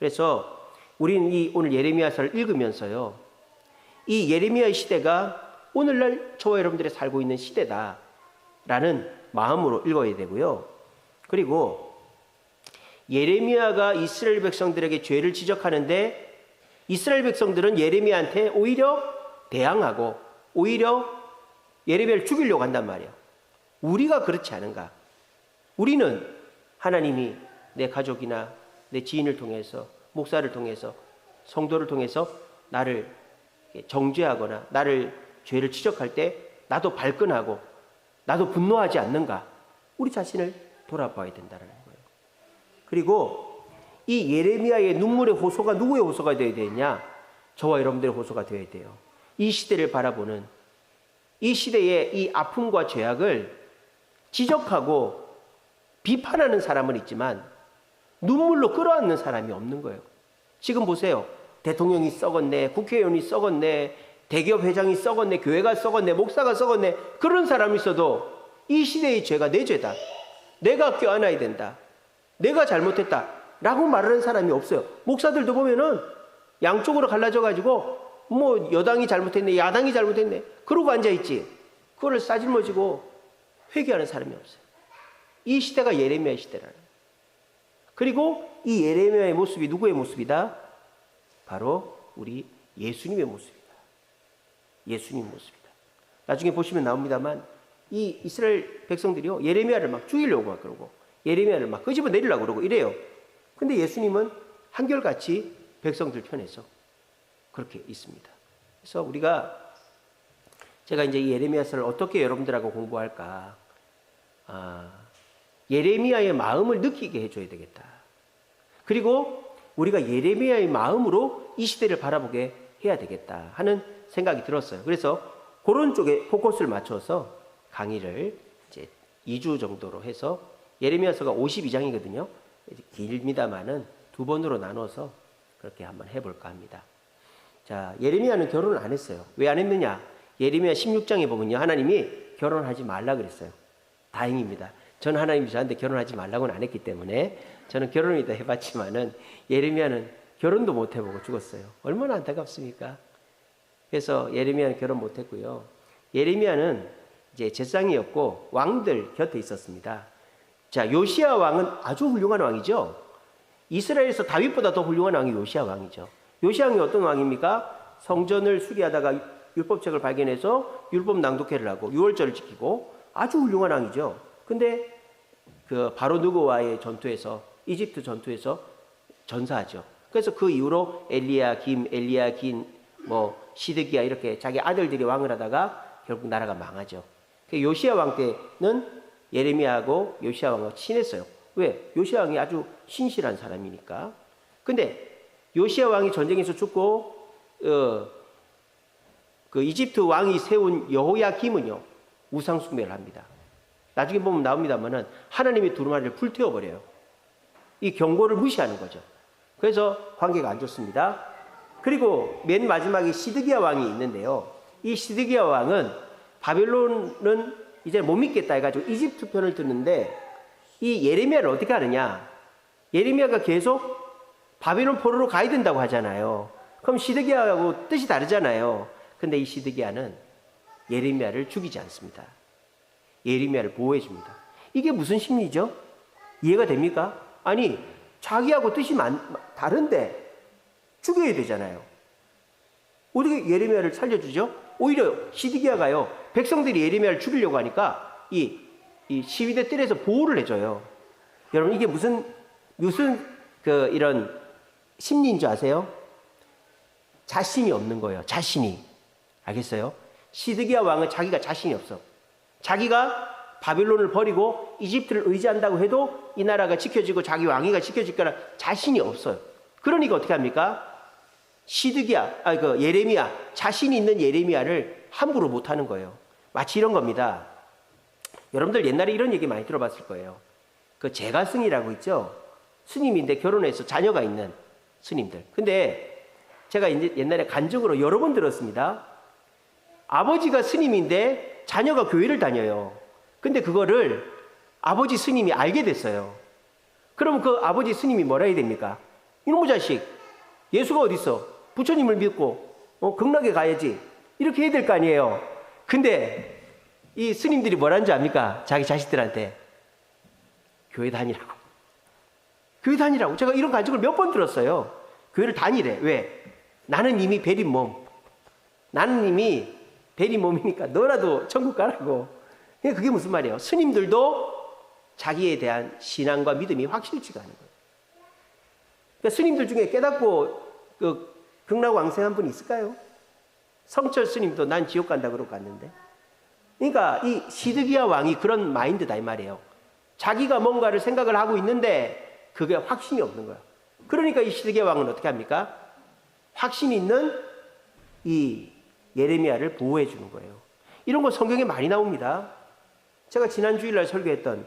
그래서 우리는 오늘 예레미야서를 읽으면서요, 이 예레미야의 시대가 오늘날 저와 여러분들이 살고 있는 시대다라는 마음으로 읽어야 되고요. 그리고 예레미야가 이스라엘 백성들에게 죄를 지적하는데 이스라엘 백성들은 예레미야한테 오히려 대항하고 오히려 예레미야를 죽이려고 한단 말이에요. 우리가 그렇지 않은가? 우리는 하나님이 내 가족이나 내 지인을 통해서, 목사를 통해서, 성도를 통해서 나를 정죄하거나 나를 죄를 지적할 때 나도 발끈하고 나도 분노하지 않는가? 우리 자신을 돌아봐야 된다는 거예요. 그리고 이 예레미야의 눈물의 호소가 누구의 호소가 되어야 되느냐? 저와 여러분들의 호소가 되어야 돼요. 이 시대를 바라보는, 이 시대의 이 아픔과 죄악을 지적하고 비판하는 사람은 있지만 눈물로 끌어안는 사람이 없는 거예요. 지금 보세요. 대통령이 썩었네, 국회의원이 썩었네, 대기업 회장이 썩었네, 교회가 썩었네, 목사가 썩었네. 그런 사람이 있어도 이 시대의 죄가 내 죄다, 내가 껴안아야 된다, 내가 잘못했다 라고 말하는 사람이 없어요. 목사들도 보면은 양쪽으로 갈라져 가지고 뭐 여당이 잘못했네, 야당이 잘못했네 그러고 앉아있지, 그거를 싸질머지고 회개하는 사람이 없어요. 이 시대가 예레미야의 시대라는 거예요. 그리고 이 예레미야의 모습이 누구의 모습이다? 바로 우리 예수님의 모습이다. 예수님 모습이다. 나중에 보시면 나옵니다만 이 이스라엘 백성들이요, 예레미야를 막 죽이려고 막 그러고 예레미야를 막 끄집어 내리려고 그러고 이래요. 근데 예수님은 한결같이 백성들 편에서 그렇게 있습니다. 그래서 제가 이제 이 예레미야서를 어떻게 여러분들하고 공부할까? 예레미야의 마음을 느끼게 해줘야 되겠다. 그리고 우리가 예레미야의 마음으로 이 시대를 바라보게 해야 되겠다 하는 생각이 들었어요. 그래서 그런 쪽에 포커스를 맞춰서 강의를 이제 2주 정도로 해서, 예레미야서가 52장이거든요. 길입니다만은 2번으로 나눠서 그렇게 한번 해볼까 합니다. 자, 예레미야는 결혼을 안 했어요. 왜 안 했느냐? 예레미야 16장에 보면요, 하나님이 결혼하지 말라 그랬어요. 다행입니다. 저는 하나님이 저한테 결혼하지 말라고는 안 했기 때문에 저는 결혼을 다 해봤지만은 예레미야는 결혼도 못 해보고 죽었어요. 얼마나 안타깝습니까? 그래서 예레미야는 결혼 못 했고요. 예레미야는 이제 제사장이었고 왕들 곁에 있었습니다. 자, 요시야 왕은 아주 훌륭한 왕이죠. 이스라엘에서 다윗보다 더 훌륭한 왕이 요시야 왕이죠. 요시야 왕이 어떤 왕입니까? 성전을 수리하다가 율법책을 발견해서 율법 낭독회를 하고 유월절을 지키고 아주 훌륭한 왕이죠. 근데 그 바로 누구와의 전투에서, 이집트 전투에서 전사하죠. 그래서 그 이후로 엘리야긴, 뭐 시드기야 이렇게 자기 아들들이 왕을 하다가 결국 나라가 망하죠. 요시야 왕 때는 예레미야하고 요시야 왕하고 친했어요. 왜? 요시야 왕이 아주 신실한 사람이니까. 근데 요시야 왕이 전쟁에서 죽고 그 이집트 왕이 세운 여호야김은요, 우상 숭배를 합니다. 나중에 보면 나옵니다만은 하나님의 두루마리를 불태워버려요. 이 경고를 무시하는 거죠. 그래서 관계가 안 좋습니다. 그리고 맨 마지막에 시드기야 왕이 있는데요, 이 시드기야 왕은 바벨론은 이제 못 믿겠다 해가지고 이집트 편을 듣는데 이 예레미야를 어떻게 하느냐? 예레미야가 계속 바벨론 포로로 가야 된다고 하잖아요. 그럼 시드기야하고 뜻이 다르잖아요. 근데 이 시드기야는 예레미야를 죽이지 않습니다. 예레미야를 보호해 줍니다. 이게 무슨 심리죠? 이해가 됩니까? 아니, 자기하고 뜻이 다른데 죽여야 되잖아요. 어떻게 예레미야를 살려주죠? 오히려 시드기야가요, 백성들이 예레미야를 죽이려고 하니까 이 시위대 뜰에서 보호를 해줘요. 여러분, 이게 무슨 이런 심리인 줄 아세요? 자신이 없는 거예요. 자신이. 알겠어요? 시드기야 왕은 자기가 자신이 없어. 자기가 바벨론을 버리고 이집트를 의지한다고 해도 이 나라가 지켜지고 자기 왕위가 지켜질 거라 자신이 없어요. 그러니까 어떻게 합니까? 예레미야, 자신이 있는 예레미야를 함부로 못하는 거예요. 마치 이런 겁니다. 여러분들 옛날에 이런 얘기 많이 들어봤을 거예요. 그 제가승이라고 있죠. 스님인데 결혼해서 자녀가 있는 스님들. 근데 제가 이제 옛날에 간증으로 여러 번 들었습니다. 아버지가 스님인데 자녀가 교회를 다녀요. 근데 그거를 아버지 스님이 알게 됐어요. 그럼 그 아버지 스님이 뭐라 해야 됩니까? 이놈의 자식, 예수가 어디 있어? 부처님을 믿고 극락에 가야지. 이렇게 해야 될 거 아니에요. 근데 이 스님들이 뭐라는 줄 압니까? 자기 자식들한테 교회 다니라고. 교회 다니라고. 제가 이런 간증을 몇 번 들었어요. 교회를 다니래. 왜? 나는 이미 베린 몸. 나는 이미 베린 몸이니까 너라도 천국 가라고. 그게 무슨 말이에요? 스님들도 자기에 대한 신앙과 믿음이 확실치가 않은 거예요. 그러니까 스님들 중에 깨닫고 극락 왕생한 분이 있을까요? 성철 스님도 난 지옥 간다 그러고 갔는데. 그러니까 이 시드기야 왕이 그런 마인드다 이 말이에요. 자기가 뭔가를 생각을 하고 있는데 그게 확신이 없는 거야. 그러니까 이 시드기야 왕은 어떻게 합니까? 확신이 있는 이 예레미야를 보호해 주는 거예요. 이런 거 성경에 많이 나옵니다. 제가 지난 주일날 설교했던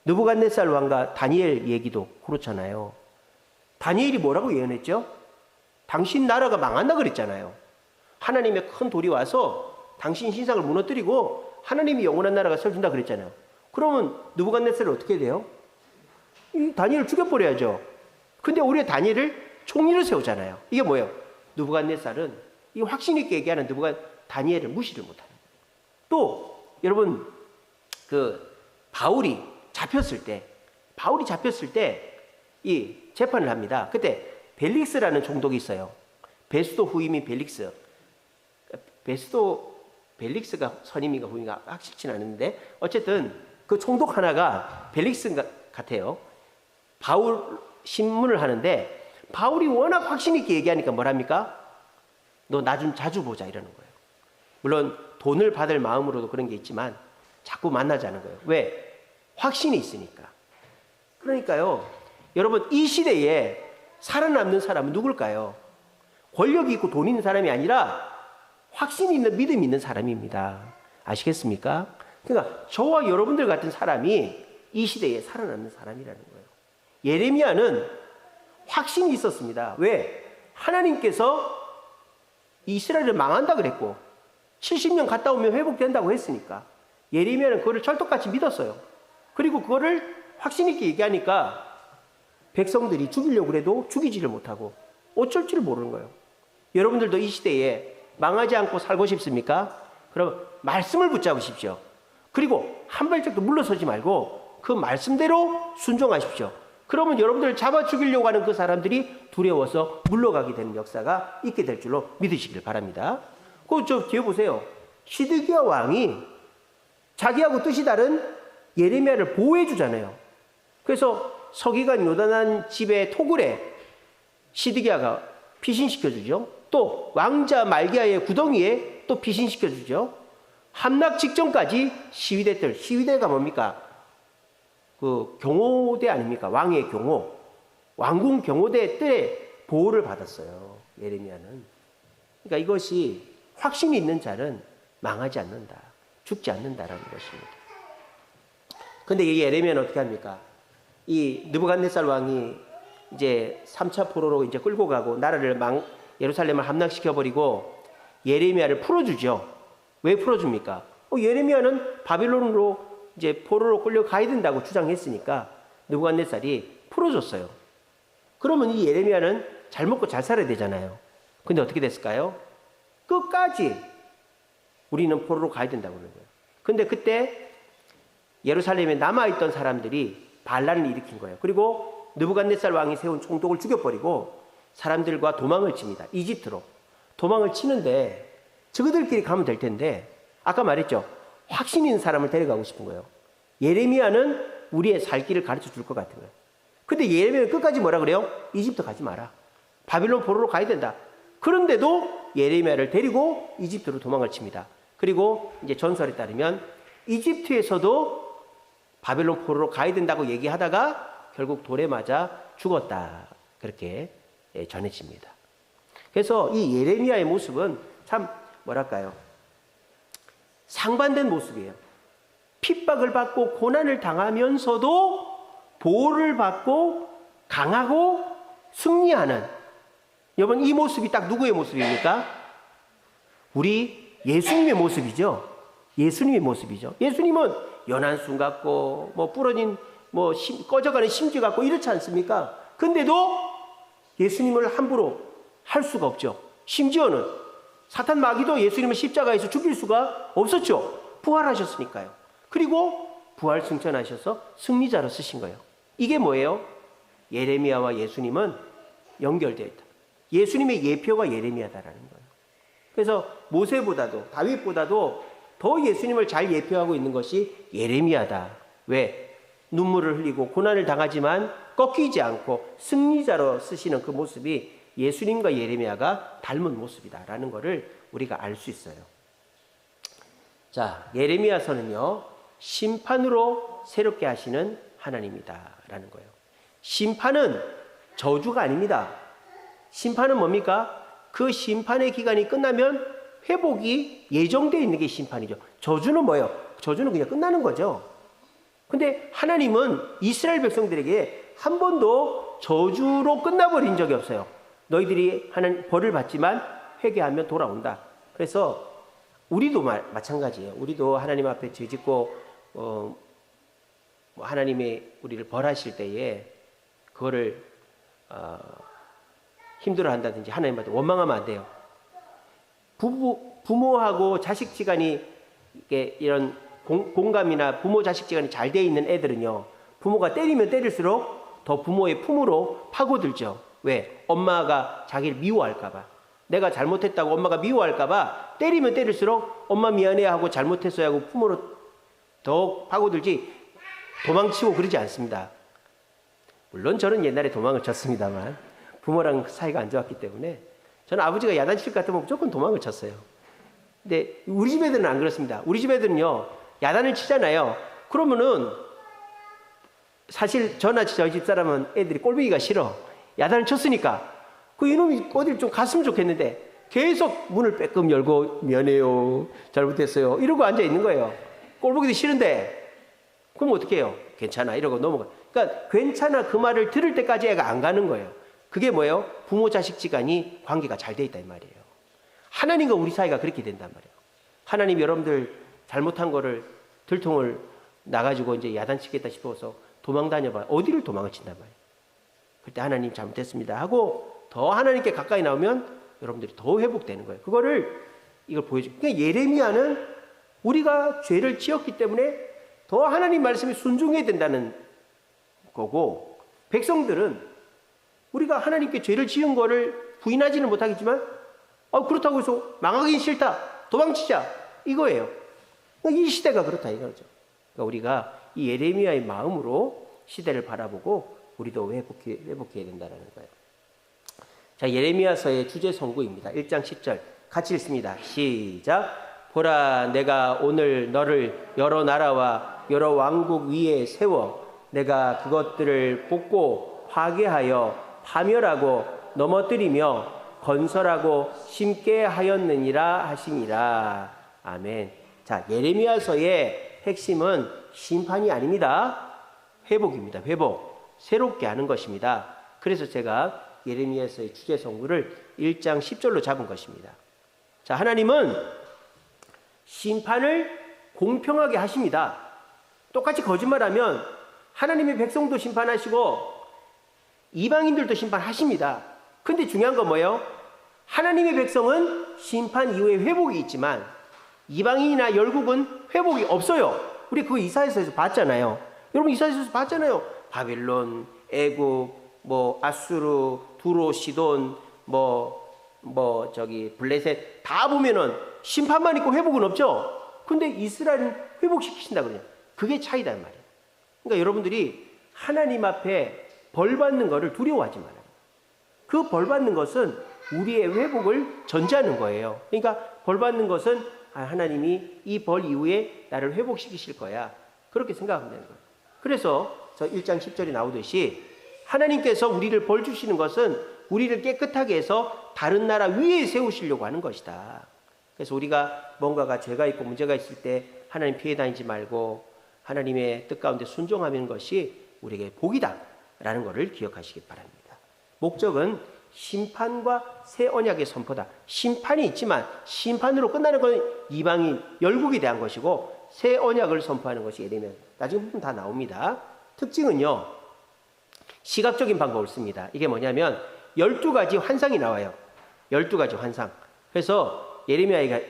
느부갓네살 왕과 다니엘 얘기도 그렇잖아요. 다니엘이 뭐라고 예언했죠? 당신 나라가 망한다 그랬잖아요. 하나님의 큰 돌이 와서 당신 신상을 무너뜨리고 하나님이 영원한 나라가 세워준다 그랬잖아요. 그러면 느부갓네살이 어떻게 돼요? 이 다니엘을 죽여버려야죠. 근데 우리 다니엘을 총리를 세우잖아요. 이게 뭐예요? 느부갓네살은 이 확신 있게 얘기하는 다니엘을 무시를 못하는 거예요. 또 여러분 바울이 잡혔을 때 이 재판을 합니다. 그때 벨릭스라는 총독이 있어요. 베스도 후임인 벨릭스. 벨릭스가 선임인가 후임인가 확실치는 않은데 어쨌든 그 총독 하나가 벨릭스 같아요. 바울 신문을 하는데 바울이 워낙 확신 있게 얘기하니까 뭐랍니까? 너 나 좀 자주 보자 이러는 거예요. 물론 돈을 받을 마음으로도 그런 게 있지만 자꾸 만나자는 거예요. 왜? 확신이 있으니까. 그러니까요. 여러분 이 시대에 살아남는 사람은 누굴까요? 권력이 있고 돈 있는 사람이 아니라 확신이 있는 믿음이 있는 사람입니다. 아시겠습니까? 그러니까 저와 여러분들 같은 사람이 이 시대에 살아남는 사람이라는 거예요. 예레미야는 확신이 있었습니다. 왜? 하나님께서 이스라엘을 망한다 그랬고 70년 갔다 오면 회복된다고 했으니까 예레미야는 그거를 철떡같이 믿었어요. 그리고 그거를 확신 있게 얘기하니까 백성들이 죽이려고 그래도 죽이지를 못하고 어쩔 줄 모르는 거예요. 여러분들도 이 시대에 망하지 않고 살고 싶습니까? 그럼 말씀을 붙잡으십시오. 그리고 한 발짝도 물러서지 말고 그 말씀대로 순종하십시오. 그러면 여러분들을 잡아 죽이려고 하는 그 사람들이 두려워서 물러가게 되는 역사가 있게 될 줄로 믿으시길 바랍니다. 저 뒤에 보세요. 시드기야 왕이 자기하고 뜻이 다른 예레미야를 보호해 주잖아요. 그래서 서기관 요단한 집의 토굴에 시드기야가 피신시켜 주죠. 또 왕자 말기야의 구덩이에 또 피신시켜 주죠. 함락 직전까지 시위대가 뭡니까? 그 경호대 아닙니까? 왕의 경호. 왕궁 경호대 뜰에 보호를 받았어요. 예레미야는. 그러니까 이것이 확신이 있는 자는 망하지 않는다. 죽지 않는다라는 것입니다. 근데 이 예레미야는 어떻게 합니까? 이 느부갓네살 왕이 이제 3차 포로로 이제 끌고 가고 나라를 예루살렘을 함락시켜버리고 예레미야를 풀어주죠. 왜 풀어줍니까? 예레미야는 바빌론으로 이제 포로로 끌려가야 된다고 주장했으니까 느부갓네살이 풀어줬어요. 그러면 이 예레미야는 잘 먹고 잘 살아야 되잖아요. 근데 어떻게 됐을까요? 끝까지 우리는 포로로 가야 된다고 그러는 거예요. 근데 그때 예루살렘에 남아있던 사람들이 반란을 일으킨 거예요. 그리고 느부갓네살 왕이 세운 총독을 죽여버리고 사람들과 도망을 칩니다. 이집트로. 도망을 치는데 저들끼리 가면 될 텐데 아까 말했죠. 확신 있는 사람을 데려가고 싶은 거예요. 예레미야는 우리의 살 길을 가르쳐 줄 것 같은 거예요. 근데 예레미야는 끝까지 뭐라 그래요? 이집트 가지 마라. 바빌론 포로로 가야 된다. 그런데도 예레미야를 데리고 이집트로 도망을 칩니다. 그리고 이제 전설에 따르면 이집트에서도 바벨론 포로로 가야 된다고 얘기하다가 결국 돌에 맞아 죽었다. 그렇게 전해집니다. 그래서 이 예레미야의 모습은 참 뭐랄까요? 상반된 모습이에요. 핍박을 받고 고난을 당하면서도 보호를 받고 강하고 승리하는 여러분 이 모습이 딱 누구의 모습입니까? 우리 예수님의 모습이죠. 예수님의 모습이죠. 예수님은 연한 순 같고 부러진 꺼져가는 심지 같고 이렇지 않습니까? 근데도 예수님을 함부로 할 수가 없죠. 심지어는 사탄 마귀도 예수님을 십자가에서 죽일 수가 없었죠. 부활하셨으니까요. 그리고 부활 승천하셔서 승리자로 쓰신 거예요. 이게 뭐예요? 예레미야와 예수님은 연결되어 있다. 예수님의 예표가 예레미야다라는 거예요. 그래서 모세보다도 다윗보다도 더 예수님을 잘 예표하고 있는 것이 예레미야다. 왜? 눈물을 흘리고 고난을 당하지만 꺾이지 않고 승리자로 쓰시는 그 모습이 예수님과 예레미야가 닮은 모습이다라는 것을 우리가 알 수 있어요. 자, 예레미야서는요, 심판으로 새롭게 하시는 하나님이다라는 거예요. 심판은 저주가 아닙니다. 심판은 뭡니까? 그 심판의 기간이 끝나면 회복이 예정되어 있는 게 심판이죠. 저주는 뭐예요? 저주는 그냥 끝나는 거죠. 근데 하나님은 이스라엘 백성들에게 한 번도 저주로 끝나버린 적이 없어요. 너희들이 하나님 벌을 받지만 회개하면 돌아온다. 그래서 우리도 마찬가지예요. 우리도 하나님 앞에 죄짓고 하나님이 우리를 벌하실 때에 그거를 힘들어한다든지 하나님한테 원망하면 안 돼요. 부모하고 자식지간이 이런 공감이나 부모 자식지간이 잘 돼 있는 애들은요, 부모가 때리면 때릴수록 더 부모의 품으로 파고들죠. 왜? 엄마가 자기를 미워할까봐. 내가 잘못했다고 엄마가 미워할까봐 때리면 때릴수록 엄마 미안해 하고 잘못했어야 하고 품으로 더 파고들지 도망치고 그러지 않습니다. 물론 저는 옛날에 도망을 쳤습니다만 부모랑 사이가 안 좋았기 때문에 저는 아버지가 야단칠 것 같으면 무조건 도망을 쳤어요. 근데 우리 집 애들은 안 그렇습니다. 우리 집 애들은요, 야단을 치잖아요. 그러면은 사실 저나 저희 집 사람은 애들이 꼴보기가 싫어. 야단을 쳤으니까 그 이놈이 어딜 좀 갔으면 좋겠는데 계속 문을 빼끔 열고 미안해요, 잘못했어요 이러고 앉아 있는 거예요. 꼴보기도 싫은데 그럼 어떻게 해요? 괜찮아 이러고 넘어가. 그러니까 괜찮아 그 말을 들을 때까지 애가 안 가는 거예요. 그게 뭐예요? 부모 자식 지간이 관계가 잘 돼 있다 이 말이에요. 하나님과 우리 사이가 그렇게 된단 말이에요. 하나님 여러분들 잘못한 거를 들통을 나가지고 이제 야단치겠다 싶어서 도망 다녀봐. 어디를 도망을 친단 말이에요. 그때 하나님 잘못했습니다 하고 더 하나님께 가까이 나오면 여러분들이 더 회복되는 거예요. 그거를 이걸 보여줘요. 그러니까 예레미야는 우리가 죄를 지었기 때문에 더 하나님 말씀에 순종해야 된다는 거고, 백성들은 우리가 하나님께 죄를 지은 거를 부인하지는 못하겠지만 그렇다고 해서 망하긴 싫다, 도망치자 이거예요. 이 시대가 그렇다 이거죠. 그러니까 우리가 이 예레미야의 마음으로 시대를 바라보고 우리도 회복해야 된다는 거예요. 자, 예레미야서의 주제 선구입니다. 1장 10절 같이 읽습니다. 시작. 보라, 내가 오늘 너를 여러 나라와 여러 왕국 위에 세워 내가 그것들을 뽑고 파괴하여 파멸하고 넘어뜨리며 건설하고 심게 하였느니라 하시니라. 아멘. 자, 예레미야서의 핵심은 심판이 아닙니다. 회복입니다. 회복. 새롭게 하는 것입니다. 그래서 제가 예레미야서의 주제 선구를 1장 10절로 잡은 것입니다. 자, 하나님은 심판을 공평하게 하십니다. 똑같이 거짓말하면 하나님의 백성도 심판하시고 이방인들도 심판하십니다. 근데 중요한 건 뭐예요? 하나님의 백성은 심판 이후에 회복이 있지만 이방인이나 열국은 회복이 없어요. 우리 그거 이사야서에서 봤잖아요. 여러분 이사야서에서 봤잖아요. 바벨론, 애국, 아수르, 두로, 시돈, 블레셋 다 보면은 심판만 있고 회복은 없죠. 근데 이스라엘은 회복시키신다 그래요. 그게 차이다 말이에요. 그러니까 여러분들이 하나님 앞에 벌 받는 거를 두려워하지 말아요. 그 벌 받는 것은 우리의 회복을 전제하는 거예요. 그러니까 벌 받는 것은 하나님이 이 벌 이후에 나를 회복시키실 거야. 그렇게 생각하면 되는 거예요. 그래서 저 1장 10절이 나오듯이 하나님께서 우리를 벌 주시는 것은 우리를 깨끗하게 해서 다른 나라 위에 세우시려고 하는 것이다. 그래서 우리가 뭔가가 죄가 있고 문제가 있을 때 하나님 피해 다니지 말고 하나님의 뜻 가운데 순종하는 것이 우리에게 복이다 라는 것을 기억하시기 바랍니다. 목적은 심판과 새 언약의 선포다. 심판이 있지만 심판으로 끝나는 건 이방인, 열국에 대한 것이고 새 언약을 선포하는 것이 예레미야. 나중에 보면 다 나옵니다. 특징은요, 시각적인 방법을 씁니다. 이게 뭐냐면 12가지 환상이 나와요. 12가지 환상. 그래서 예레미야가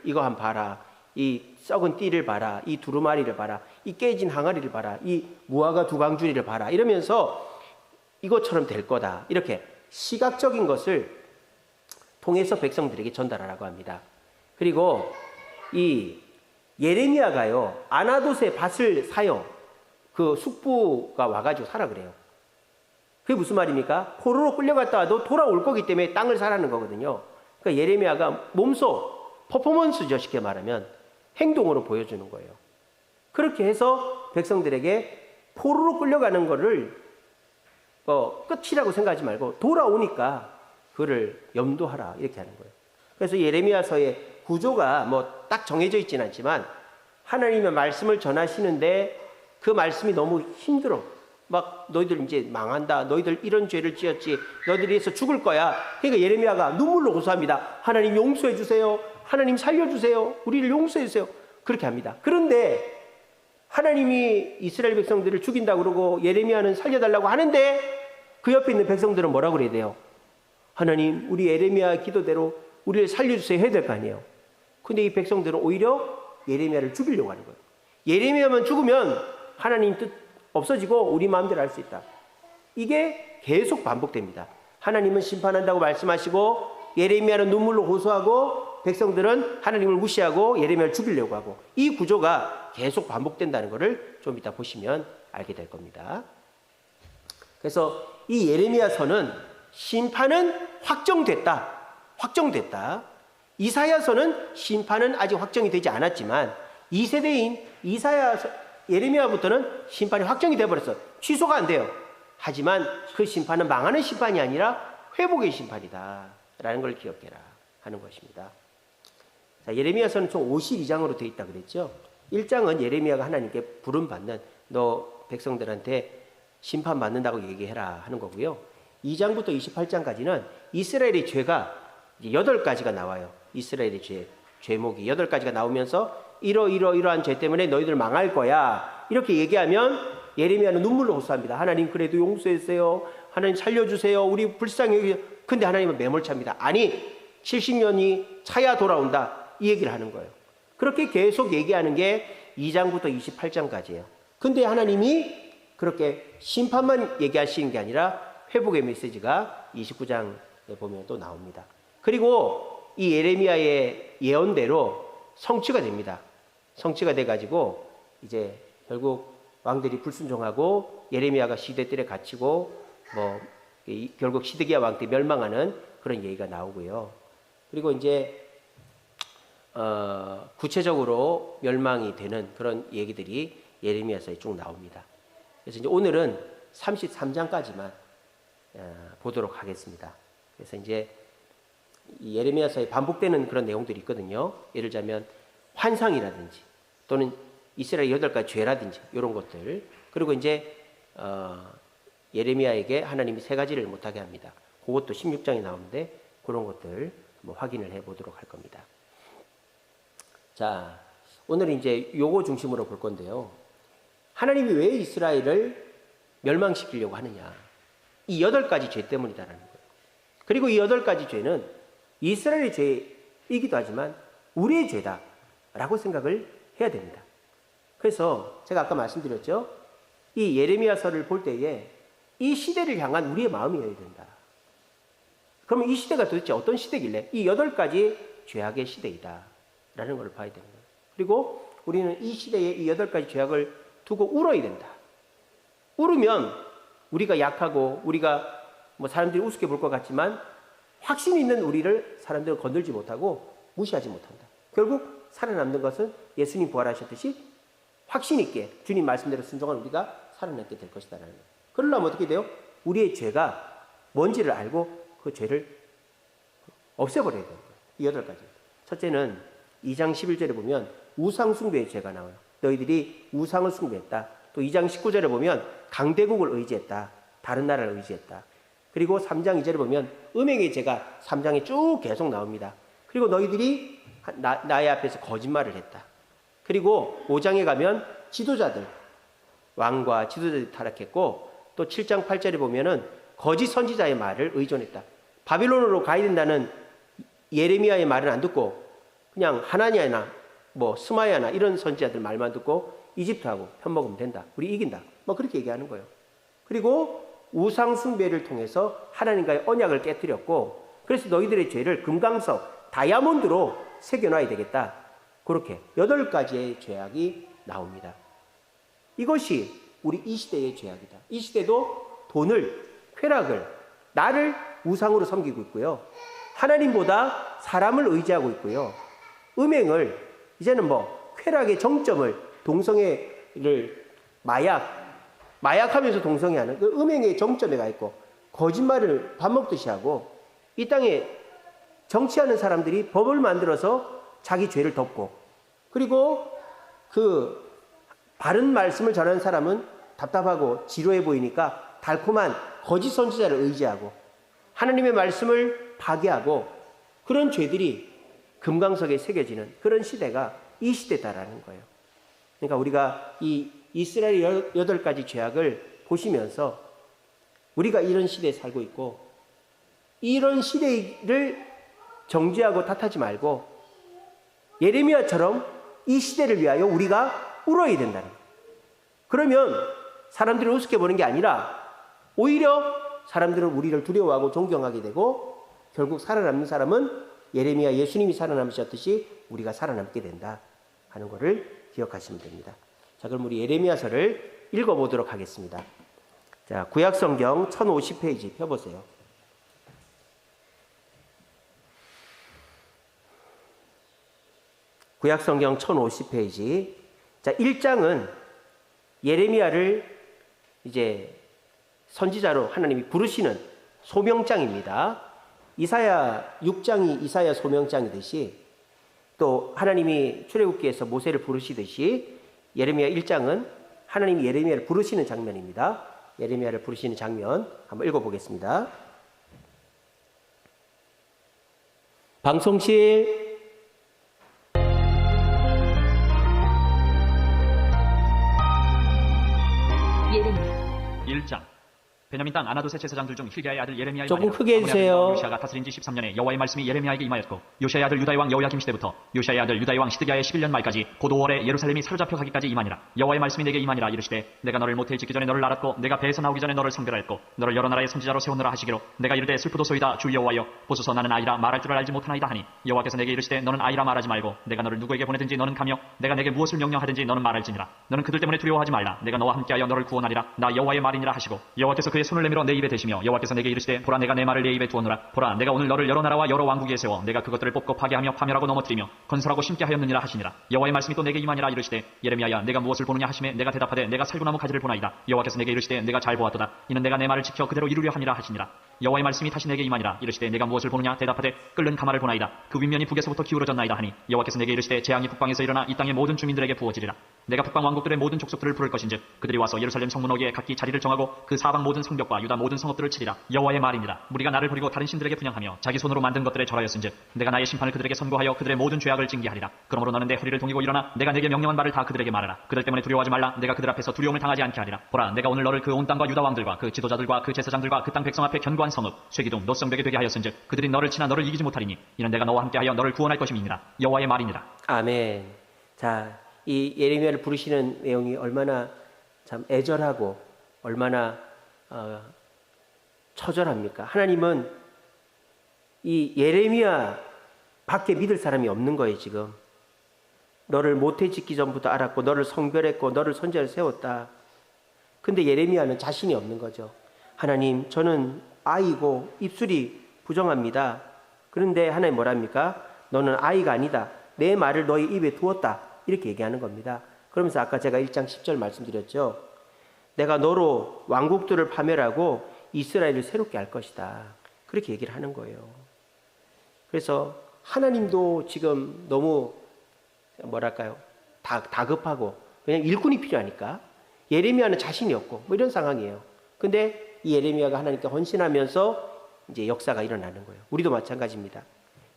이거 한번 봐라. 이 썩은 띠를 봐라. 이 두루마리를 봐라. 이 깨진 항아리를 봐라. 이 무화과 두광주리를 봐라. 이러면서 이것처럼 될 거다. 이렇게 시각적인 것을 통해서 백성들에게 전달하라고 합니다. 그리고 이 예레미야가요, 아나돗의 밭을 사요. 그 숙부가 와가지고 사라 그래요. 그게 무슨 말입니까? 포로로 끌려갔다 와도 돌아올 거기 때문에 땅을 사라는 거거든요. 그러니까 예레미야가 몸소 퍼포먼스죠. 쉽게 말하면 행동으로 보여주는 거예요. 그렇게 해서 백성들에게 포로로 끌려가는 거를 끝이라고 생각하지 말고 돌아오니까 그를 염두하라 이렇게 하는 거예요. 그래서 예레미야서의 구조가 뭐 딱 정해져 있지는 않지만 하나님의 말씀을 전하시는데 그 말씀이 너무 힘들어. 막 너희들 이제 망한다. 너희들 이런 죄를 지었지. 너희들이 해서 죽을 거야. 그러니까 예레미야가 눈물로 호소합니다. 하나님 용서해 주세요. 하나님 살려주세요. 우리를 용서해 주세요. 그렇게 합니다. 그런데 하나님이 이스라엘 백성들을 죽인다고 그러고 예레미야는 살려달라고 하는데 그 옆에 있는 백성들은 뭐라고 그래야 돼요? 하나님 우리 예레미야 기도대로 우리를 살려주세요 해야 될 거 아니에요. 근데 이 백성들은 오히려 예레미야를 죽이려고 하는 거예요. 예레미야만 죽으면 하나님 뜻 없어지고 우리 마음대로 할 수 있다. 이게 계속 반복됩니다. 하나님은 심판한다고 말씀하시고 예레미야는 눈물로 호소하고 백성들은 하나님을 무시하고 예레미야를 죽이려고 하고 이 구조가 계속 반복된다는 것을 좀 이따 보시면 알게 될 겁니다. 그래서 이 예레미야서는 심판은 확정됐다. 이사야서는 심판은 아직 확정이 되지 않았지만 2세대인 예레미야부터는 심판이 확정이 되어버렸어. 취소가 안 돼요. 하지만 그 심판은 망하는 심판이 아니라 회복의 심판이다 라는 걸 기억해라 하는 것입니다. 자, 예레미야서는 총 52장으로 되어 있다 그랬죠. 1장은 예레미야가 하나님께 부름받는 너 백성들한테 심판받는다고 얘기해라 하는 거고요. 2장부터 28장까지는 이스라엘의 죄가 8가지가 나와요. 이스라엘의 죄목이 8가지가 나오면서 이러한 죄 때문에 너희들 망할 거야 이렇게 얘기하면 예레미야는 눈물로 호소합니다. 하나님 그래도 용서해주세요. 하나님 살려주세요. 우리 불쌍히. 근데 하나님은 매몰차입니다. 아니 70년이 차야 돌아온다 이 얘기를 하는 거예요. 그렇게 계속 얘기하는 게 2장부터 28장까지예요. 근데 하나님이 그렇게 심판만 얘기하시는 게 아니라 회복의 메시지가 29장에 보면 또 나옵니다. 그리고 이 예레미야의 예언대로 성취가 됩니다. 성취가 돼가지고 이제 결국 왕들이 불순종하고 예레미야가 시대들에 갇히고 결국 시드기야 왕 때 멸망하는 그런 얘기가 나오고요. 그리고 이제 구체적으로 멸망이 되는 그런 얘기들이 예레미야서에 쭉 나옵니다. 그래서 이제 오늘은 33장까지만 보도록 하겠습니다. 그래서 이제 이 예레미야서에 반복되는 그런 내용들이 있거든요. 예를 들자면 환상이라든지 또는 이스라엘 8가지 죄라든지 이런 것들. 그리고 이제 예레미야에게 하나님이 3가지를 못하게 합니다. 그것도 16장에 나오는데 그런 것들 한번 확인을 해보도록 할 겁니다. 자, 오늘은 이제 요거 중심으로 볼 건데요. 하나님이 왜 이스라엘을 멸망시키려고 하느냐. 이 8가지 죄 때문이다라는 거예요. 그리고 이 8가지 죄는 이스라엘의 죄이기도 하지만 우리의 죄다라고 생각을 해야 됩니다. 그래서 제가 아까 말씀드렸죠. 이 예레미야서를 볼 때에 이 시대를 향한 우리의 마음이어야 된다. 그러면 이 시대가 도대체 어떤 시대길래 이 8가지 죄악의 시대이다 라는 걸 봐야 됩니다. 그리고 우리는 이 시대에 이 8가지 죄악을 두고 울어야 된다. 울으면 우리가 약하고 우리가 사람들이 우습게 볼 것 같지만 확신 있는 우리를 사람들은 건들지 못하고 무시하지 못한다. 결국 살아남는 것은 예수님 부활하셨듯이 확신 있게 주님 말씀대로 순종한 우리가 살아남게 될 것이다라는 거예요. 그러려면 어떻게 돼요? 우리의 죄가 뭔지를 알고 그 죄를 없애버려야 되는 거예요. 이 8가지. 첫째는 2장 11절에 보면 우상 숭배의 죄가 나와요. 너희들이 우상을 숭배했다. 또 2장 19절에 보면 강대국을 의지했다. 다른 나라를 의지했다. 그리고 3장 2절에 보면 음행의 죄가 3장에 쭉 계속 나옵니다. 그리고 너희들이 나의 앞에서 거짓말을 했다. 그리고 5장에 가면 지도자들, 왕과 지도자들이 타락했고 또 7장 8절에 보면은 거짓 선지자의 말을 의존했다. 바빌론으로 가야 된다는 예레미야의 말은 안 듣고 그냥 하나니아나 뭐 스마야나 이런 선지자들 말만 듣고 이집트하고 편먹으면 된다. 우리 이긴다. 뭐 그렇게 얘기하는 거예요. 그리고 우상 숭배를 통해서 하나님과의 언약을 깨뜨렸고 그래서 너희들의 죄를 금강석, 다이아몬드로 새겨놔야 되겠다. 그렇게 8가지의 죄악이 나옵니다. 이것이 우리 이 시대의 죄악이다. 이 시대도 돈을, 쾌락을, 나를 우상으로 섬기고 있고요. 하나님보다 사람을 의지하고 있고요. 음행을 이제는 뭐 쾌락의 정점을 동성애를 마약하면서 동성애하는 그 음행의 정점에 가 있고 거짓말을 밥 먹듯이 하고 이 땅에 정치하는 사람들이 법을 만들어서 자기 죄를 덮고 그리고 그 바른 말씀을 전하는 사람은 답답하고 지루해 보이니까 달콤한 거짓 선지자를 의지하고 하나님의 말씀을 파괴하고 그런 죄들이 금강석에 새겨지는 그런 시대가 이 시대다라는 거예요. 그러니까 우리가 이 이스라엘 8가지 죄악을 보시면서 우리가 이런 시대에 살고 있고 이런 시대를 정죄하고 탓하지 말고 예레미야처럼 이 시대를 위하여 우리가 울어야 된다는 거예요. 그러면 사람들이 우습게 보는 게 아니라 오히려 사람들은 우리를 두려워하고 존경하게 되고 결국 살아남는 사람은 예레미야 예수님이 살아남으셨듯이 우리가 살아남게 된다 하는 것을 기억하시면 됩니다. 자, 그럼 우리 예레미야서를 읽어보도록 하겠습니다. 자, 구약성경 1050페이지 펴보세요. 구약성경 1050페이지. 자, 1장은 예레미야를 이제 선지자로 하나님이 부르시는 소명장입니다. 이사야 6장이 이사야 소명장이듯이 또 하나님이 출애굽기에서 모세를 부르시듯이 예레미야 1장은 하나님이 예레미야를 부르시는 장면입니다. 예레미야를 부르시는 장면 한번 읽어보겠습니다. 방송실 예레미야 1장. 베냐민 땅 아나도세 제사장들 중 힐기야의 아들 예레미야의 조금 말이라. 크게 해주세요. 요시아가 다스린 지 13년에 여호와의 말씀이 예레미야에게 임하였고 요시아의 아들 유다의 왕 여호야김 시대부터 요시아의 아들 유다의 왕 시드기야의 11년 말까지 곧 5월에 예루살렘이 사로잡혀 가기까지 임하니라. 여호와의 말씀이 내게 임하니라. 이르시되 내가 너를 모태에 짓기 전에 너를 알았고 내가 배에서 나오기 전에 너를 성별하였고 너를 여러 나라의 선지자로 세우느라 하시기로 내가 이르되 슬프도소이다 주 여호와여 보소서 나는 아이라 말할 줄을 알지 못하나이다 하니 여호와께서 내게 이르시되 너는 아이라 말하지 말고 내가 너를 누구에게 보내든지 너는 가며 내가 내게 무엇을 명령하든지 너는 말할지니라. 너는 그들 때문에 두려워하지 말라. 내가 너와 함께하여 너를 구원하리라. 나 여호와의 말이니라 하시고 여호와께서 그의 손을 내밀어 내 입에 대시며 여호와께서 내게 이르시되 보라 내가 내 말을 내 입에 두었노라. 보라 내가 오늘 너를 여러 나라와 여러 왕국에 세워 내가 그것들을 뽑고 파괴하며 파멸하고 넘어뜨리며 건설하고 심게 하였느니라 하시니라. 여호와의 말씀이 또 내게 임하니라. 이르시되 예레미야야 내가 무엇을 보느냐 하시매 내가 대답하되 내가 살구나무 가지를 보나이다. 여호와께서 내게 이르시되 내가 잘 보았도다. 이는 내가 내 말을 지켜 그대로 이루려 하니라 하시니라. 여호와의 말씀이 다시 내게 임하니라. 이르시되 내가 무엇을 보느냐 대답하되 끓는 가마를 보나이다. 그 윗면이 북에서부터 기울어졌나이다 하니 여호와께서 내게 이르시되 재앙이 북방에서 일어나 이 땅의 모든 주민들에게 부어지리라. 내가 북방 왕국들의 모든 족속들을 부를 것인즉 그들이 와서 예루살렘 성문 어귀에 각기 자리를 정하고 그 사방 모든 성벽과 유다 모든 성읍들을 치리라. 여호와의 말이니라. 무리가 나를 버리고 다른 신들에게 분향하며 자기 손으로 만든 것들에 절하였은즉 내가 나의 심판을 그들에게 선고하여 그들의 모든 죄악을 징계하리라. 그러므로 너는 내 허리를 동이고 일어나 내가 내게 명령한 바를 다 그들에게 말하라. 그들 때문에 두려워하지 말라. 내가 그들 앞에서 두려움을 당하지 않게 하리라. 보라 내가 오늘 너를 그 온 땅과 유다 왕들과 그 지도자들과 그 제사장들과 그 땅 백성 앞에 견고한 성읍 쇠기둥 노성벽이 되게 하였은즉 그들이 너를 치나 너를 이기지 못하리니 이는 내가 너와 함께하여 너를 구원할 것임이니라. 여호와의 말이니라. 아멘. 자, 이 예레미야를 부르시는 내용이 얼마나 참 애절하고 얼마나 처절합니까? 하나님은 이 예레미야 밖에 믿을 사람이 없는 거예요, 지금. 너를 모태 짓기 전부터 알았고 너를 성별했고 너를 선지자로 세웠다. 근데 예레미야는 자신이 없는 거죠. 하나님, 저는 아이고 입술이 부정합니다. 그런데 하나님 뭐랍니까? 너는 아이가 아니다. 내 말을 너희 입에 두었다. 이렇게 얘기하는 겁니다. 그러면서 아까 제가 1장 10절 말씀드렸죠. 내가 너로 왕국들을 파멸하고 이스라엘을 새롭게 할 것이다. 그렇게 얘기를 하는 거예요. 그래서 하나님도 지금 너무 뭐랄까요? 다급하고 그냥 일꾼이 필요하니까 예레미야는 자신이 없고 뭐 이런 상황이에요. 근데 이 예레미야가 하나님께 헌신하면서 이제 역사가 일어나는 거예요. 우리도 마찬가지입니다.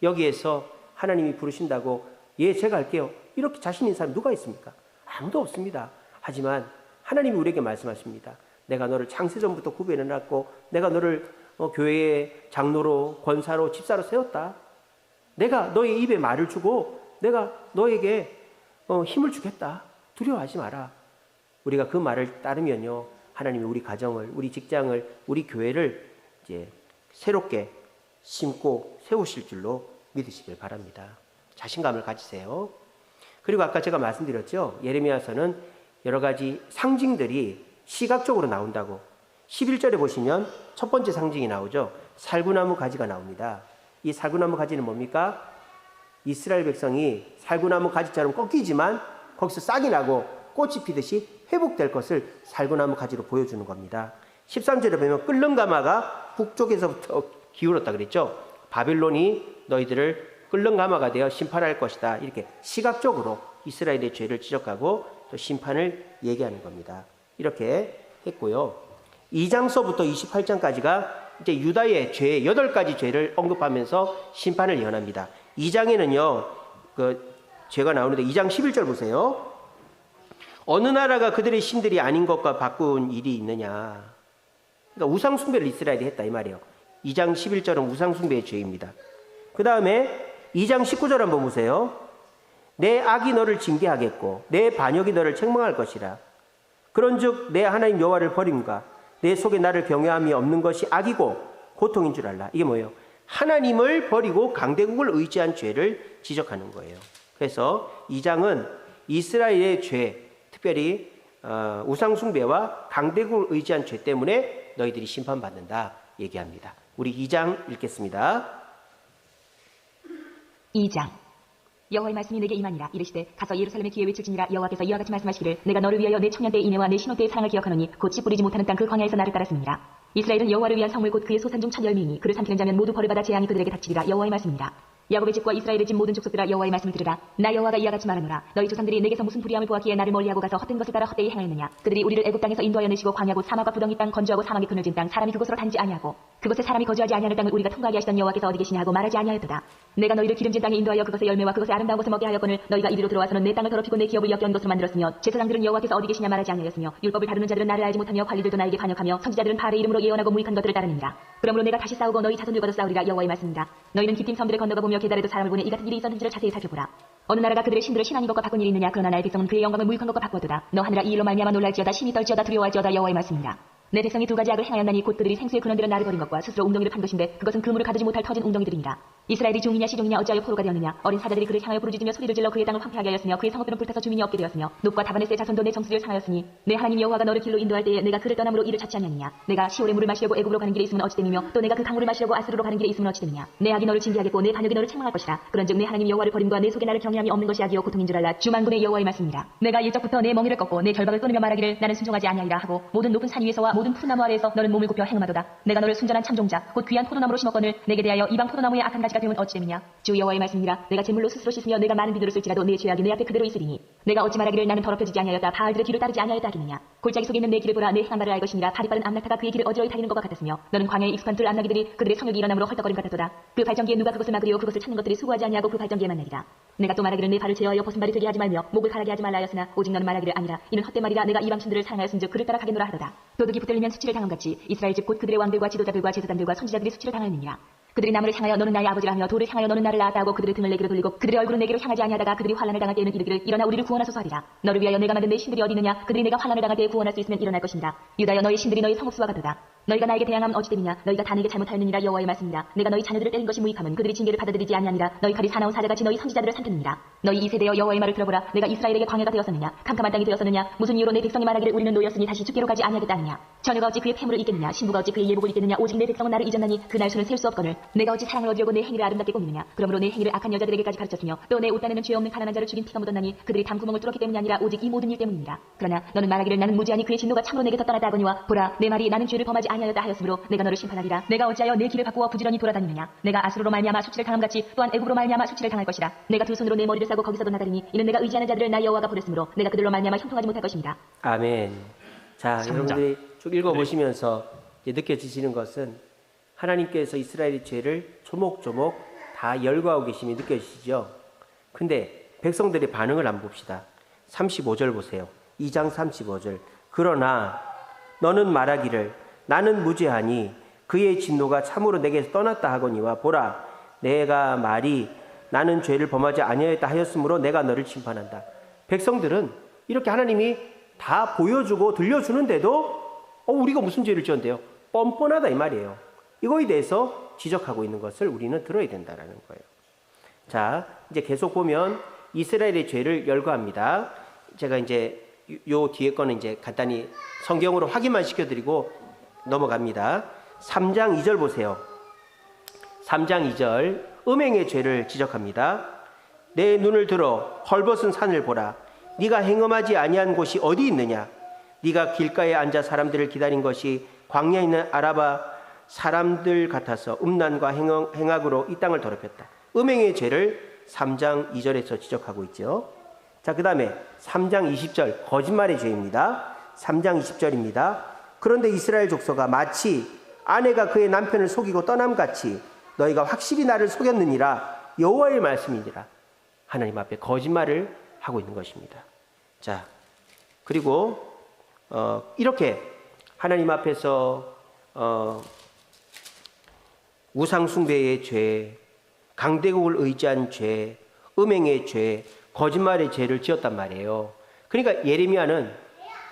여기에서 하나님이 부르신다고 예, 제가 할게요. 이렇게 자신 있는 사람이 누가 있습니까? 아무도 없습니다. 하지만 하나님이 우리에게 말씀하십니다. 내가 너를 창세전부터 구별해놨고 내가 너를 교회의 장로로 권사로 집사로 세웠다. 내가 너의 입에 말을 주고 내가 너에게 힘을 주겠다. 두려워하지 마라. 우리가 그 말을 따르면요, 하나님이 우리 가정을, 우리 직장을, 우리 교회를 이제 새롭게 심고 세우실 줄로 믿으시길 바랍니다. 자신감을 가지세요. 그리고 아까 제가 말씀드렸죠. 예레미야서는 여러 가지 상징들이 시각적으로 나온다고. 11절에 보시면 첫 번째 상징이 나오죠. 살구나무 가지가 나옵니다. 이 살구나무 가지는 뭡니까? 이스라엘 백성이 살구나무 가지처럼 꺾이지만 거기서 싹이 나고 꽃이 피듯이 회복될 것을 살구나무 가지로 보여주는 겁니다. 13절에 보면 끓는 가마가 북쪽에서부터 기울었다 그랬죠. 바벨론이 너희들을 끓는 가마가 되어 심판할 것이다. 이렇게 시각적으로 이스라엘의 죄를 지적하고 또 심판을 얘기하는 겁니다. 이렇게 했고요. 2장서부터 28장까지가 이제 유다의 죄, 8가지 죄를 언급하면서 심판을 예언합니다. 2장에는요, 그 죄가 나오는데 2장 11절 보세요. 어느 나라가 그들의 신들이 아닌 것과 바꾼 일이 있느냐. 그러니까 우상숭배를 이스라엘이 했다 이 말이에요. 2장 11절은 우상숭배의 죄입니다. 그 다음에 2장 19절 한번 보세요. 내 악이 너를 징계하겠고 내 반역이 너를 책망할 것이라. 그런즉 내 하나님 여호와를 버림과 내 속에 나를 경외함이 없는 것이 악이고 고통인 줄 알라. 이게 뭐예요? 하나님을 버리고 강대국을 의지한 죄를 지적하는 거예요. 그래서 2장은 이스라엘의 죄, 특별히 우상숭배와 강대국을 의지한 죄 때문에 너희들이 심판받는다 얘기합니다. 우리 2장 읽겠습니다. 2장. 여호와의 말씀이 내게 임하니라. 이르시되 가서 예루살렘에 귀에 외칠지니라. 여호와께서 이와 같이 말씀하시기를 내가 너를 위하여 내 청년 때의 인애와 내 신혼 때의 사랑을 기억하노니 곧 씨 뿌리지 못하는 땅 그 광야에서 나를 따랐습니다. 이스라엘은 여호와를 위한 성물 곧 그의 소산 중 1000열매이니 그를 삼키는 자면 모두 벌을 받아 재앙이 그들에게 닥치리라. 여호와의 말씀이니라. 야곱의 집과 이스라엘의 집 모든 족속들아 여호와의 말씀을 들으라. 나 여호와가 이와 같이 말하노라. 너희 조상들이 내게서 무슨 불의함을 보았기에 나를 멀리하고 가서 헛된 것을 따라 헛되이 행하였느냐. 그들이 우리를 애굽 땅에서 인도하여 내시고 광야고 사막과 부덩이 땅 건조하고 사막이 그늘진 땅 사람이 그곳으로 다니지 아니하고 그곳에 사람이 거주하지 아니하는 땅을 우리가 통과하게 하시던 여호와께서 어디 계시냐 하고 말하지 아니하였도다. 내가 너희를 기름진 땅에 인도하여 그것의 열매와 그것의 아름다운 것을 먹게 하였거늘 너희가 이리로 들어와서는 내 땅을 더럽히고 내 기업을 역겨운 것으로 만들었으며 제사장들은 여호와께서 어디 계시냐 말하지 아니하였으며 율법을 다루는 자들은 나를 알지 못하며 관리들도 나에게 반역하며 선지자들은 바알의 이름으로 예언하고 무익한 것들을 따르느니라. 그러므로 내가 다시 싸우고 너희 자손들과도 싸우리라. 여호와의 말씀이다. 너희는 기띔 섬들을 건너가 보며 게달에도 사람을 보내 이 같은 일이 있었는지를 자세히 살펴보라. 어느 나라가 그들의 신들을 신앙인 것과 바꾼 일이 있느냐. 그러나 나의 백성은 그의 영광을 무익한 것과 바꾸었도다. 너 하늘아 이 일로 말미암아 놀랄지어다. 심히 떨지어다. 두려워할지어다. 여호와의 말씀이다. 내 백성이 두 가지 악을 행하였나니 곧 그들이 생수의 근원들은 나를 버린 것과 스스로 웅덩이를 판 것인데 그것은 그물을 가두지 못할 터진 웅덩이들이니라. 이스라엘이 종이냐 시종이냐 어찌하여 포로가 되었느냐. 어린 사자들이 그를 향하여 부르짖으며 소리를 질러 그의 땅을 황폐하게 하였으며 그의 성읍들은 불타서 주민이 없게 되었으며 높과 다바네스의 자손도 내 정수를 상하였으니 내 하나님 여호와가 너를 길로 인도할 때에 내가 그를 떠남으로 이를 찾지 않냐느냐. 내가 시올의 물을 마시려고 애굽으로 가는 길에 있으면 어찌 됨이며 또 내가 그 강물을 마시려고 아스르로 가는 길에 있으면 어찌 됨이냐. 내 악이 너를 징계하겠고 내 반역이 너를 책망할 것이라. 그런즉 내 하나님 여호와를 버림과 내 속에 나를 경외함이 없는 것이 악이요 고통인 줄 알라. 주만군의 여호와의 말씀이라. 내가 일적부터 내 멍에를 꺾고 내 결박을 끊으며 말하기를 나는 순종하지 아니하리라 하고 모든 높은 산 위에서와 모든 푸른 나무 아래에서 너는 몸을 굽혀 행음하도다. 내가 너를 순전한 참종자 곧 귀한 포도나무로 심었거늘 내게 대하여 이방 포도나무의 악한 가지가 되면 어찌 됨이냐. 주 여호와의 말씀이라. 내가 제물로 스스로 씻으며 내가 많은 비도를 쓸지라도 내 죄악이 내 앞에 그대로 있으리니 내가 어찌 말하기를 나는 더럽혀지지 아니하였다. 바알들의 뒤를 따르지 아니하였다 하겠느냐. 골짜기 속에 있는 내 길을 보라. 내 행한 바를 알 것이니라. 발이 빠른 암낙타가 그의 길을 어지러이 달리는 것과 같았으며 너는 광야에 익숙한 들 암나기들이 그들의 성욕이 일어남으로 헐떡거림 같았도다. 그 발전기에 누가 그것을 막으리요. 그것을 찾는 것들이 수고하지 아니하고 그 발전기에 만나리라. 내가 또 말하기를 내 발을 제어하여 벗은 발이 되게 하지 말며 목을 가라게 하지 말라 하였으나 오직 너는 말하기를 아니라 이는 헛된 말이라. 내가 이방 신들을 사랑하였은즉 그를 따라 가겠노라 하도다. 도둑이 붙들리면 수치를 당함같이 이스라엘 집 곧 그들의 왕들과 지도자들과 제사장들과 선지자들이 수치를 당하였느니라. 그들이 나무를 향하여 너는 나의 아버지라 하며 돌을 향하여 너는 나를 낳았다 하고 그들의 등을 내게로 돌리고 그들의 얼굴은 내게로 향하지 아니하다가 그들이 환난을 당할 때에는 이르기를 일어나 우리를 구원하소서 하리라. 너를 위하여 내가 만든 내 신들이 어디 있느냐. 그들이 내가 환난을 당할 때에 구원할 수 있으면 일어날 것입니다. 유다여 너희 신들이 너희 성읍수와 같도다. 너희가 나에게 대항하면 어찌 됨이냐. 너희가 다 내게 잘못하였느니라. 여호와의 말씀이라. 내가 너희 자녀들을 때린 것이 무익함은 그들이 징계를 받아들이지 아니하니라. 너희 칼이 사나운 사자같이 너희 선지자들을 삼켰느니라. 너희 이 세대여 여호와의 말을 들어보라. 내가 이스라엘에게 광야가 되었었느냐. 캄캄한 땅이 되었었느냐. 무슨 이유로 내 백성이 말하기를 우리는 노였으니 다시 죽게로 가지 아니하겠다 하느냐. 처녀가 어찌 그의 폐물을 잊겠느냐. 신부가 어찌 그의 예복을 잊겠느냐. 오직 내 백성은 나를 잊었나니 그 날수는 셀 수 없거늘. 내가 어찌 사랑을 얻으려고 내 행위를 아름답게 꾸미느냐. 그러므로 내 행위를 악한 여자들에게까지 가르쳤으며 또 내 옷단에는 죄 없는 가난한 자를 죽인 피가 묻었나니 그들이 담구멍을 뚫었기 때문이 아니라 오직 이 모든 일 때문이니라. 그러나 너는 말하기를 나는 무지하니 그의 진노가 참으로 내게서 떠났다 하거니와 보라 내 말이 나는 죄를 범하지 아니하였다 하였으므로 내가 너를 심판하리라. 내가 어찌하여 내 길을 바꾸어 부지런히 돌아다니느냐. 내가 아수르로 말미암아 수치를 당함같이 또한 애굽으로 말미암아 수치를 당할 것이라. 내가 두 손으로 내 머리를 싸고 거기서도 나다리니 이는 내가 의지하는 자들을 나 여호와가 버렸으므로 내가 그들로 말미암아 형통하지 못할 것입니다. 아멘. 자, 여러분들이 쭉 읽어보시면서 느껴지시는 것은 하나님께서 이스라엘의 죄를 조목조목 다 열거하고 계심이 느껴지시죠? 근데 백성들의 반응을 한번 봅시다. 35절 보세요. 2장 35절. 그러나 너는 말하기를 나는 무죄하니 그의 진노가 참으로 내게서 떠났다 하거니와 보라 내가 말이 나는 죄를 범하지 아니하였다 하였으므로 내가 너를 심판한다. 백성들은 이렇게 하나님이 다 보여주고 들려주는데도 우리가 무슨 죄를 지었대요? 뻔뻔하다 이 말이에요. 이거에 대해서 지적하고 있는 것을 우리는 들어야 된다라는 거예요. 자, 이제 계속 보면 이스라엘의 죄를 열거합니다. 제가 이제 요 뒤에 거는 이제 간단히 성경으로 확인만 시켜드리고 넘어갑니다. 3장 2절 보세요. 3장 2절 음행의 죄를 지적합니다. 내 눈을 들어 헐벗은 산을 보라. 네가 행음하지 아니한 곳이 어디 있느냐? 네가 길가에 앉아 사람들을 기다린 것이 광야에 있는 아라바 사람들 같아서 음란과 행악으로 이 땅을 더럽혔다. 음행의 죄를 3장 2절에서 지적하고 있죠. 자, 그 다음에 3장 20절 거짓말의 죄입니다. 3장 20절입니다. 그런데 이스라엘 족속아 마치 아내가 그의 남편을 속이고 떠남같이 너희가 확실히 나를 속였느니라. 여호와의 말씀이니라. 하나님 앞에 거짓말을 하고 있는 것입니다. 자, 그리고 이렇게 하나님 앞에서 우상 숭배의 죄, 강대국을 의지한 죄, 음행의 죄, 거짓말의 죄를 지었단 말이에요. 그러니까 예레미야는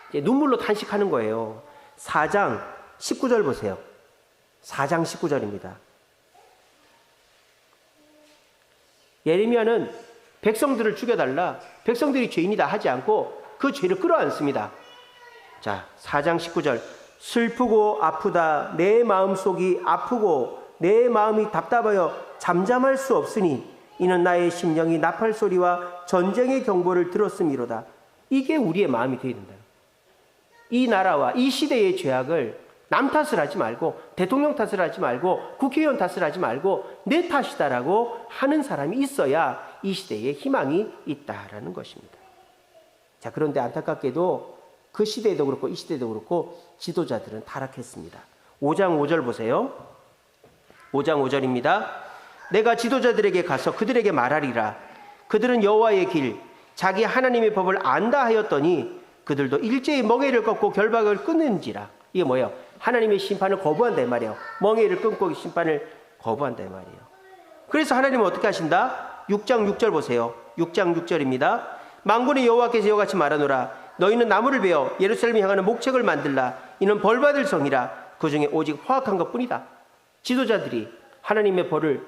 이제 눈물로 탄식하는 거예요. 4장 19절 보세요. 4장 19절입니다. 예레미야는 백성들을 죽여달라, 백성들이 죄인이다 하지 않고 그 죄를 끌어안습니다. 자, 4장 19절 슬프고 아프다 내 마음속이 아프고 내 마음이 답답하여 잠잠할 수 없으니 이는 나의 심령이 나팔 소리와 전쟁의 경보를 들었음이로다. 이게 우리의 마음이 되어야 된다. 이 나라와 이 시대의 죄악을 남 탓을 하지 말고 대통령 탓을 하지 말고 국회의원 탓을 하지 말고 내 탓이다라고 하는 사람이 있어야 이 시대에 희망이 있다라는 것입니다. 자, 그런데 안타깝게도 그 시대에도 그렇고 이 시대에도 그렇고 지도자들은 타락했습니다. 5장 5절 보세요. 5장 5절입니다. 내가 지도자들에게 가서 그들에게 말하리라. 그들은 여호와의 길 자기 하나님의 법을 안다 하였더니 그들도 일제히 멍에를 꺾고 결박을 끊는지라. 이게 뭐예요? 하나님의 심판을 거부한다 이 말이에요. 멍에를 끊고 심판을 거부한다 이 말이에요. 그래서 하나님은 어떻게 하신다? 6장 6절 보세요. 6장 6절입니다. 만군의 여호와께서 이와 같이 말하노라. 너희는 나무를 베어 예루살렘에 향하는 목책을 만들라. 이는 벌받을 성이라. 그 중에 오직 허악한 것뿐이다. 지도자들이 하나님의 벌을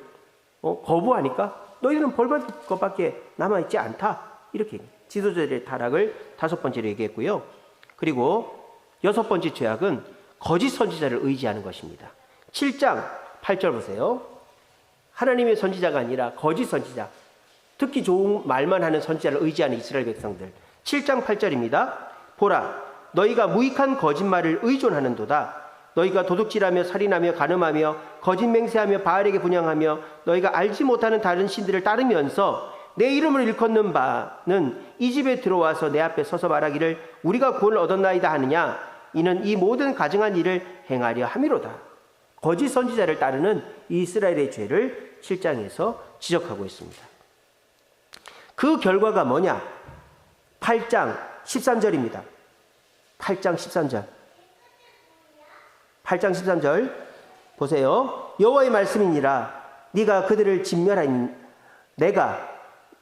거부하니까 너희들은 벌받을 것밖에 남아있지 않다. 이렇게 지도자들의 타락을 5번째로 얘기했고요. 그리고 6번째 죄악은 거짓 선지자를 의지하는 것입니다. 7장 8절 보세요. 하나님의 선지자가 아니라 거짓 선지자, 듣기 좋은 말만 하는 선지자를 의지하는 이스라엘 백성들. 7장 8절입니다. 보라, 너희가 무익한 거짓말을 의존하는도다. 너희가 도둑질하며 살인하며 간음하며 거짓 맹세하며 바알에게 분향하며 너희가 알지 못하는 다른 신들을 따르면서 내 이름을 일컫는 바는 이 집에 들어와서 내 앞에 서서 말하기를 우리가 구원을 얻었나이다 하느냐. 이는 이 모든 가증한 일을 행하려 함이로다. 거짓 선지자를 따르는 이스라엘의 죄를 7장에서 지적하고 있습니다. 그 결과가 뭐냐? 8장 13절입니다. 8장 13절. 8장 13절 보세요. 여호와의 말씀이니라. 네가 그들을 진멸하니 내가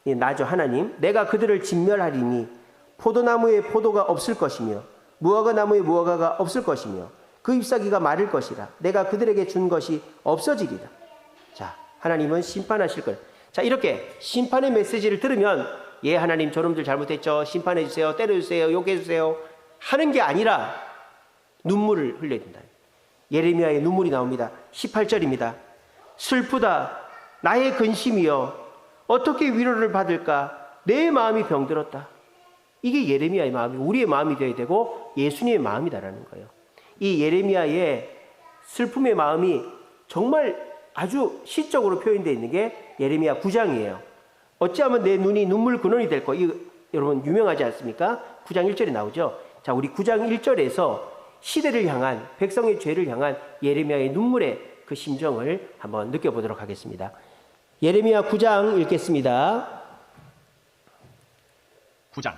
나죠 하나님. 내가 그들을 진멸하리니 포도나무에 포도가 없을 것이며 무화과 나무에 무화과가 없을 것이며 그 잎사귀가 마를 것이라. 내가 그들에게 준 것이 없어지리라. 자, 하나님은 심판하실 걸. 자, 이렇게 심판의 메시지를 들으면 예 하나님 저놈들 잘못했죠. 심판해 주세요. 때려 주세요. 욕해 주세요. 하는 게 아니라 눈물을 흘려야 된다. 예레미야의 눈물이 나옵니다. 18절입니다. 슬프다 나의 근심이여 어떻게 위로를 받을까 내 마음이 병들었다. 이게 예레미야의 마음이 우리의 마음이 되어야 되고 예수님의 마음이다라는 거예요. 이 예레미야의 슬픔의 마음이 정말 아주 시적으로 표현되어 있는 게 예레미야 9장이에요. 어찌하면 내 눈이 눈물 근원이 될 거. 이거 여러분 유명하지 않습니까? 9장 1절에 나오죠. 자, 우리 9장 1절에서 시대를 향한 백성의 죄를 향한 예레미야의 눈물의 그 심정을 한번 느껴보도록 하겠습니다. 예레미야 9장 읽겠습니다. 9장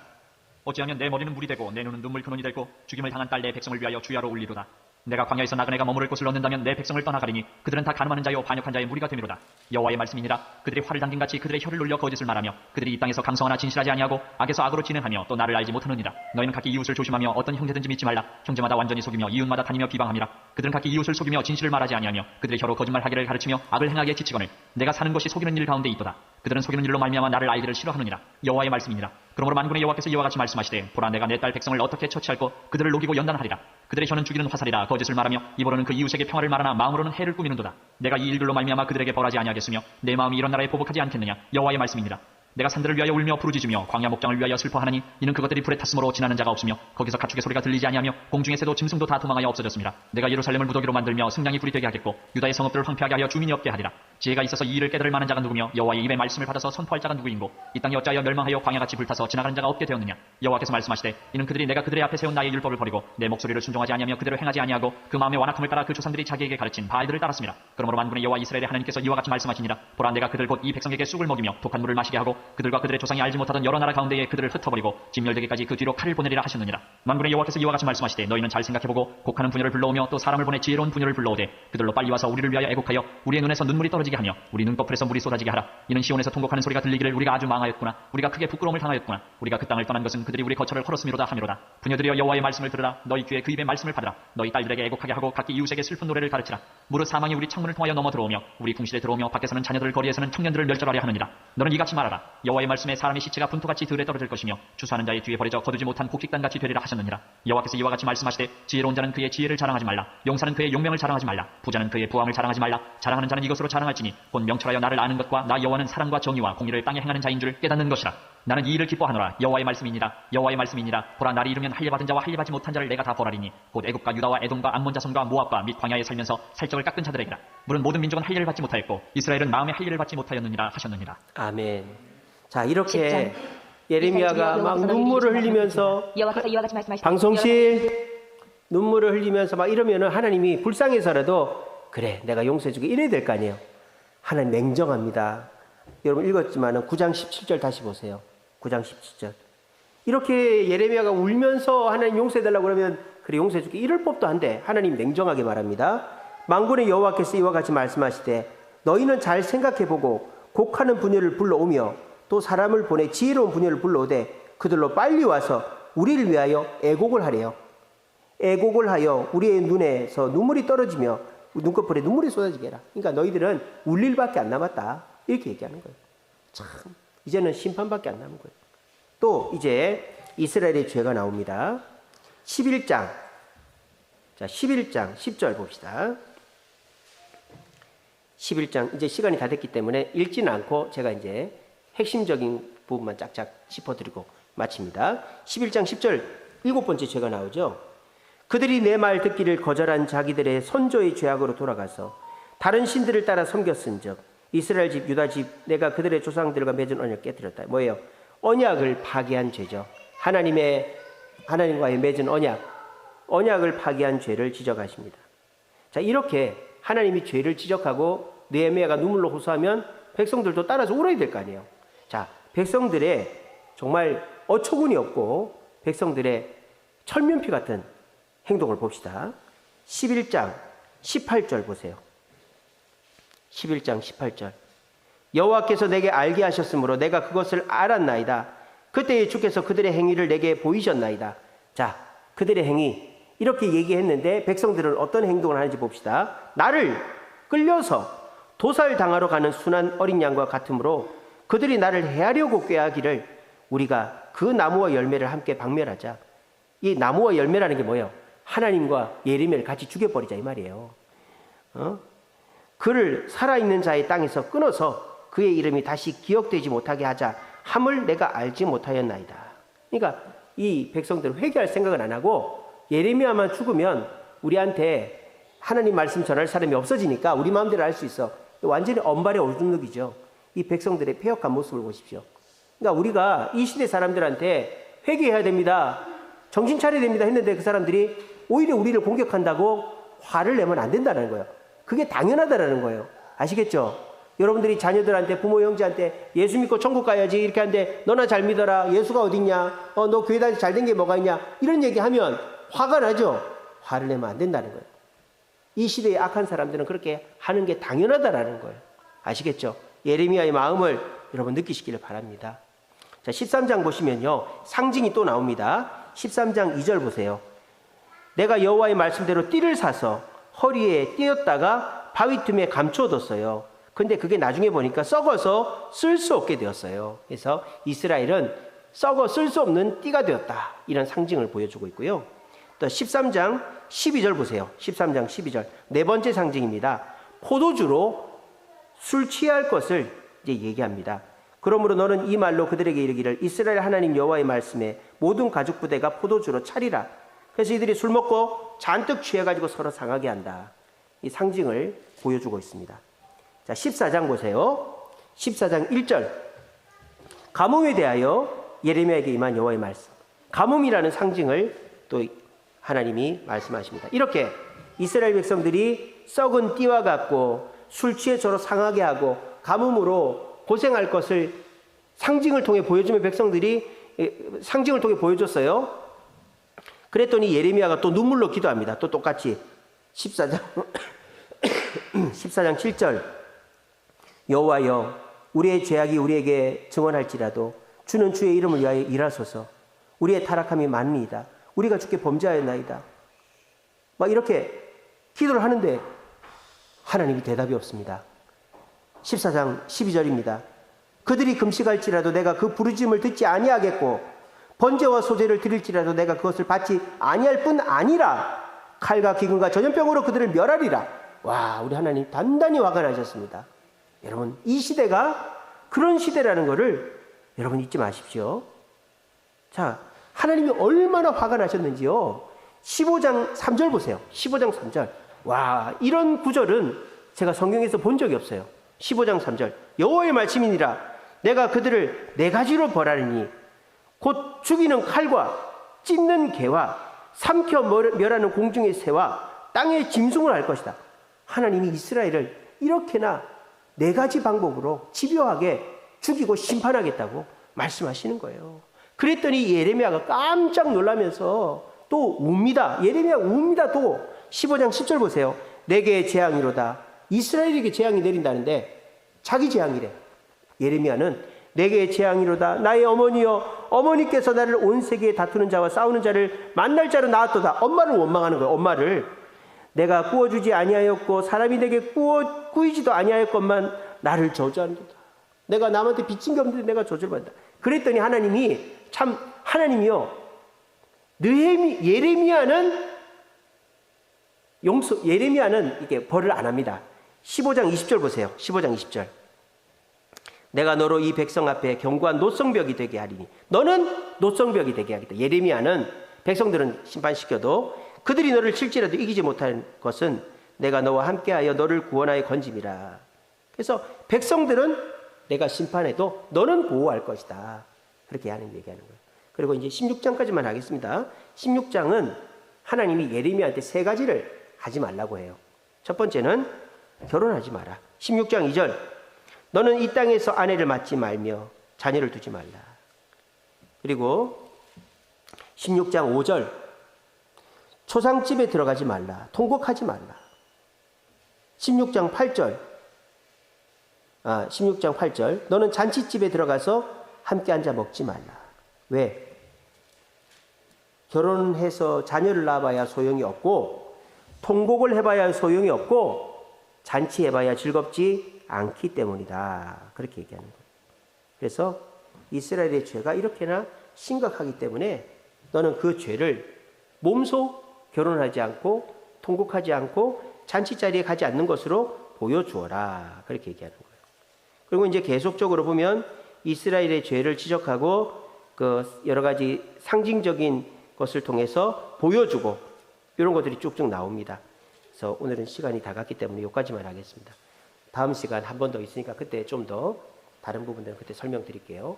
어찌하면 내 머리는 물이 되고 내 눈은 눈물 근원이 되고 죽임을 당한 딸 내 백성을 위하여 주야로 울리로다. 내가 광야에서 나그네가 머무를 곳을 얻는다면 내 백성을 떠나가리니 그들은 다 가늠하는 자요 반역한 자의 무리가 되미로다. 여호와의 말씀이니라. 그들이 활을 당긴 같이 그들의 혀를 놀려 거짓을 말하며 그들이 이 땅에서 강성하나 진실하지 아니하고 악에서 악으로 진행하며 또 나를 알지 못하느니라. 너희는 각기 이웃을 조심하며 어떤 형제든지 믿지 말라. 형제마다 완전히 속이며 이웃마다 다니며 비방함이라. 그들은 각기 이웃을 속이며 진실을 말하지 아니하며 그들의 혀로 거짓말하기를 가르치며 악을 행하기에 지치거늘 내가 사는 것이 속이는 일 가운데 있도다. 그들은 속이는 일로 말미암아 나를 알기를 싫어하느니라. 여호와의 말씀이니라. 그러므로 만군의 여호와께서 이와 같이 말씀하시되 보라 내가 내 딸 백성을 어떻게 처치할꼬 그들을 녹이고 연단하리라. 그들의 혀는 죽이는 화살이라 거짓을 말하며 입으로는 그 이웃에게 평화를 말하나 마음으로는 해를 꾸미는도다. 내가 이 일들로 말미암아 그들에게 벌하지 아니하겠으며 내 마음이 이런 나라에 보복하지 않겠느냐. 여호와의 말씀이니라. 내가 산들을 위하여 울며 부르짖으며 광야 목장을 위하여 슬퍼하나니 이는 그것들이 불에 탔으므로 지나는 자가 없으며 거기서 가축의 소리가 들리지 아니하며 공중의 새도 짐승도 다 도망하여 없어졌습니다. 내가 예루살렘을 무더기로 만들며 승량이 불이 되게 하겠고 유다의 성읍들을 황폐하게 하여 주민이 없게 하리라. 지혜가 있어서 이 일을 깨달을 만한 자가 누구며 여호와의 입의 말씀을 받아서 선포할 자가 누구인고 이 땅이 어찌하여 멸망하여 광야같이 불타서 지나가는 자가 없게 되었느냐. 여호와께서 말씀하시되 이는 그들이 내가 그들의 앞에 세운 나의 율법을 버리고 내 목소리를 순종하지 아니하며 그대로 행하지 아니하고 그 마음의 완악함을 따라 그 조상들이 자기에게 가르친 바알들을 따랐습니다. 그러므로 만군의 여호와 이스라엘의 하나님께서 이와 같이 말씀하시니라. 보라 내가 그들 곧 이 백성에게 쑥을 먹이며 독한 물을 마시게 하고 그들과 그들의 조상이 알지 못하던 여러 나라 가운데에 그들을 흩어버리고 진멸되기까지 그 뒤로 칼을 보내리라 하셨느니라. 만군의 여호와께서 이와 같이 말씀하시되 너희는 잘 생각해보고 곡하는 분열을 불러오며 또 사람을 보내 지혜로운 분열을 불러오되 그들로 빨리 와서 우리를 위하여 애곡하여 우리의 눈에서 눈물이 떨어지게 하며 우리 눈꺼풀에서 물이 쏟아지게 하라. 이는 시온에서 통곡하는 소리가 들리기를 우리가 아주 망하였구나. 우리가 크게 부끄러움을 당하였구나. 우리가 그 땅을 떠난 것은 그들이 우리 거처를 헐었음이로다 하미로다. 부녀들이여 여호와의 말씀을 들으라. 너희 귀에 그 입의 말씀을 받으라. 너희 딸들에게 애곡하게 하고 각기 이웃에게 슬픈 노래를 가르치라. 무릇 사망이 우리 창문을 통하여 넘어 들어오며 우리 궁실에 들어오며 밖에서는 자녀들 거리에서는 청년들을 멸절하려 하느니라. 너는 이같이 말하라. 여호와의 말씀에 사람의 시체가 분토같이 들에 떨어질 것이며 추수하는 자의 뒤에 버려져 거두지 못한 곡식단같이 되리라 하셨느니라. 여호와께서 이와 같이 말씀하시되 지혜로운 자는 그의 지혜를 자랑하지 말라. 용사는 그의 용명을 자랑하지 말라. 부자는 그의 부함을 자랑하지 말라. 자랑하는 자는 이것으로 자랑할지니 곧 명철하여 나를 아는 것과 나 여호와는 사랑과 정의와 공의를 땅에 행하는 자인 줄 깨닫는 것이라. 나는 이 일을 기뻐하노라. 여호와의 말씀이니라. 여호와의 말씀이니라. 보라 나를 이루면 할례받은 자와 할례받지 못한 자를 내가 다 벌하리니 곧 애굽과 유다와 에돔과 암몬 자손과 모압과 및 광야에 살면서 살적을 깎은 자들에게라. 물은 모든 민족은 할례를 받지 못하였고 이스라엘은 마음의 할례를 받지 못하였느니라 하셨느니라. 아멘. 자, 이렇게 예레미야가 막 눈물을 흘리면서 여호와께서 이와 같이 말씀하시되 방송실 눈물을 흘리면서 막 이러면은 하나님이 불쌍해서라도 그래 내가 용서해주게 이래야 될 거 아니에요. 하나님 냉정합니다. 여러분 읽었지만은 9장 17절 다시 보세요. 9장 17절. 이렇게 예레미야가 울면서 하나님 용서해달라고 그러면 그래 용서해줄게 이럴 법도 한데 하나님 냉정하게 말합니다. 만군의 여호와께서 이와 같이 말씀하시되 너희는 잘 생각해보고 곡하는 분야를 불러오며 또 사람을 보내 지혜로운 분야를 불러오되 그들로 빨리 와서 우리를 위하여 애곡을 하래요. 애곡을 하여 우리의 눈에서 눈물이 떨어지며 눈꺼풀에 눈물이 쏟아지게 해라. 그러니까 너희들은 울 일밖에 안 남았다. 이렇게 얘기하는 거예요. 참 이제는 심판밖에 안 남은 거예요. 또 이제 이스라엘의 죄가 나옵니다. 11장 자 11장 10절 봅시다. 11장 이제 시간이 다 됐기 때문에 읽지는 않고 제가 이제 핵심적인 부분만 짝짝 짚어드리고 마칩니다. 11장 10절 7번째 죄가 나오죠. 그들이 내 말 듣기를 거절한 자기들의 선조의 죄악으로 돌아가서 다른 신들을 따라 섬겼은즉 이스라엘 집 유다 집 내가 그들의 조상들과 맺은 언약을 깨뜨렸다. 뭐예요? 언약을 파기한 죄죠. 하나님과의 맺은 언약을 파기한 죄를 지적하십니다. 자, 이렇게 하나님이 죄를 지적하고 느헤미야가 눈물로 호소하면 백성들도 따라서 울어야 될 거 아니에요. 자, 백성들의 정말 어처구니 없고 백성들의 철면피 같은 행동을 봅시다. 11장 18절 보세요. 11장 18절. 여호와께서 내게 알게 하셨으므로 내가 그것을 알았나이다. 그때에 주께서 그들의 행위를 내게 보이셨나이다. 자, 그들의 행위 이렇게 얘기했는데 백성들은 어떤 행동을 하는지 봅시다. 나를 끌려서 도살당하러 가는 순한 어린 양과 같으므로 그들이 나를 해하려고 꾀하기를 우리가 그 나무와 열매를 함께 박멸하자. 이 나무와 열매라는 게 뭐예요? 하나님과 예레미야를 같이 죽여버리자 이 말이에요. 그를 살아있는 자의 땅에서 끊어서 그의 이름이 다시 기억되지 못하게 하자 함을 내가 알지 못하였나이다. 그러니까 이 백성들은 회개할 생각은 안 하고 예레미야만 죽으면 우리한테 하나님 말씀 전할 사람이 없어지니까 우리 마음대로 할 수 있어. 완전히 언발의 오줌누기죠. 이 백성들의 폐역한 모습을 보십시오. 그러니까 우리가 이 시대 사람들한테 회개해야 됩니다. 정신 차려야 됩니다 했는데 그 사람들이 오히려 우리를 공격한다고 화를 내면 안 된다는 거예요. 그게 당연하다라는 거예요. 아시겠죠? 여러분들이 자녀들한테, 부모 형제한테 예수 믿고 천국 가야지 이렇게 하는데 너나 잘 믿어라. 예수가 어딨냐? 너 교회 다니서 잘된 게 뭐가 있냐? 이런 얘기하면 화가 나죠. 화를 내면 안 된다는 거예요. 이 시대의 악한 사람들은 그렇게 하는 게 당연하다라는 거예요. 아시겠죠? 예레미야의 마음을 여러분 느끼시기를 바랍니다. 자, 13장 보시면요. 상징이 또 나옵니다. 13장 2절 보세요. 내가 여호와의 말씀대로 띠를 사서 허리에 띄었다가 바위 틈에 감춰뒀어요. 근데 그게 나중에 보니까 썩어서 쓸 수 없게 되었어요. 그래서 이스라엘은 썩어 쓸 수 없는 띠가 되었다. 이런 상징을 보여주고 있고요. 또 13장 12절 보세요. 13장 12절. 네 번째 상징입니다. 포도주로 술 취할 것을 이제 얘기합니다. 그러므로 너는 이 말로 그들에게 이르기를 이스라엘 하나님 여호와의 말씀에 모든 가죽 부대가 포도주로 차리라. 그래서 이들이 술 먹고 잔뜩 취해가지고 서로 상하게 한다. 이 상징을 보여주고 있습니다. 자, 14장 보세요. 14장 1절. 가뭄에 대하여 예레미야에게 임한 여호와의 말씀. 가뭄이라는 상징을 또 하나님이 말씀하십니다. 이렇게 이스라엘 백성들이 썩은 띠와 같고 술 취해 서로 상하게 하고 가뭄으로 고생할 것을 상징을 통해 보여주면 백성들이 상징을 통해 보여줬어요. 그랬더니 예레미야가 또 눈물로 기도합니다. 또 똑같이 14장 14장 7절. 여호와여 우리의 죄악이 우리에게 증언할지라도 주는 주의 이름을 위하여 일하소서. 우리의 타락함이 많으이다. 우리가 주께 범죄하였나이다. 막 이렇게 기도를 하는데 하나님이 대답이 없습니다. 14장 12절입니다. 그들이 금식할지라도 내가 그 부르짖음을 듣지 아니하겠고 번제와 소제를 드릴지라도 내가 그것을 받지 아니할 뿐 아니라 칼과 기근과 전염병으로 그들을 멸하리라. 와, 우리 하나님 단단히 화가 나셨습니다. 여러분, 이 시대가 그런 시대라는 것을 여러분 잊지 마십시오. 자, 하나님이 얼마나 화가 나셨는지요. 15장 3절 보세요. 15장 3절. 와, 이런 구절은 제가 성경에서 본 적이 없어요. 15장 3절. 여호와의 말씀이니라. 내가 그들을 네 가지로 벌하리니 곧 죽이는 칼과 찢는 개와 삼켜 멸하는 공중의 새와 땅의 짐승을 할 것이다. 하나님이 이스라엘을 이렇게나 네 가지 방법으로 집요하게 죽이고 심판하겠다고 말씀하시는 거예요. 그랬더니 예레미야가 깜짝 놀라면서 또 웁니다. 예레미야 웁니다. 또 15장 10절 보세요. 내게 재앙이로다. 이스라엘에게 재앙이 내린다는데 자기 재앙이래. 예레미야는 내게 재앙이로다. 나의 어머니여, 어머니께서 나를 온 세계에 다투는 자와 싸우는 자를 만날 자로 낳았도다. 엄마를 원망하는 거예요. 엄마를. 내가 구워주지 아니하였고 사람이 내게 구이지도 아니하였건만 나를 저주한도다. 내가 남한테 빚진 게 없는데 내가 저주를 받는다. 그랬더니 하나님이 참 하나님이요. 예레미야는 이게 벌을 안 합니다. 15장 20절 보세요. 15장 20절. 내가 너로 이 백성 앞에 견고한 노성벽이 되게 하리니 너는 노성벽이 되게 하겠다. 예레미야는 백성들은 심판시켜도 그들이 너를 칠지라도 이기지 못할 것은 내가 너와 함께하여 너를 구원하여 건짐이라. 그래서 백성들은 내가 심판해도 너는 보호할 것이다. 그렇게 하는 얘기하는 거예요. 그리고 이제 16장까지만 하겠습니다. 16장은 하나님이 예레미야한테 세 가지를 하지 말라고 해요. 첫 번째는 결혼하지 마라. 16장 2절. 너는 이 땅에서 아내를 맡지 말며 자녀를 두지 말라. 그리고 16장 5절. 초상집에 들어가지 말라. 통곡하지 말라. 16장 8절. 16장 8절. 너는 잔치집에 들어가서 함께 앉아 먹지 말라. 왜? 결혼해서 자녀를 낳아봐야 소용이 없고 통곡을 해봐야 소용이 없고 잔치해봐야 즐겁지 않기 때문이다. 그렇게 얘기하는 거예요. 그래서 이스라엘의 죄가 이렇게나 심각하기 때문에 너는 그 죄를 몸소 결혼하지 않고 통곡하지 않고 잔치자리에 가지 않는 것으로 보여주어라. 그렇게 얘기하는 거예요. 그리고 이제 계속적으로 보면 이스라엘의 죄를 지적하고 그 여러 가지 상징적인 것을 통해서 보여주고 이런 것들이 쭉쭉 나옵니다. 그래서 오늘은 시간이 다 갔기 때문에 여기까지만 하겠습니다. 다음 시간 한 번 더 있으니까 그때 좀 더 다른 부분들은 그때 설명드릴게요.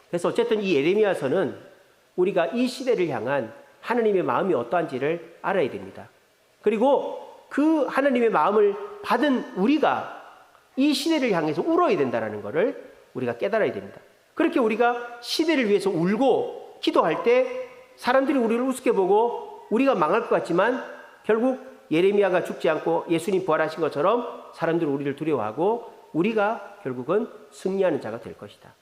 그래서 어쨌든 이 예레미야서는 우리가 이 시대를 향한 하나님의 마음이 어떠한지를 알아야 됩니다. 그리고 그 하나님의 마음을 받은 우리가 이 시대를 향해서 울어야 된다는 것을 우리가 깨달아야 됩니다. 그렇게 우리가 시대를 위해서 울고 기도할 때 사람들이 우리를 우습게 보고 우리가 망할 것 같지만 결국 예레미야가 죽지 않고 예수님 부활하신 것처럼 사람들이 우리를 두려워하고 우리가 결국은 승리하는 자가 될 것이다.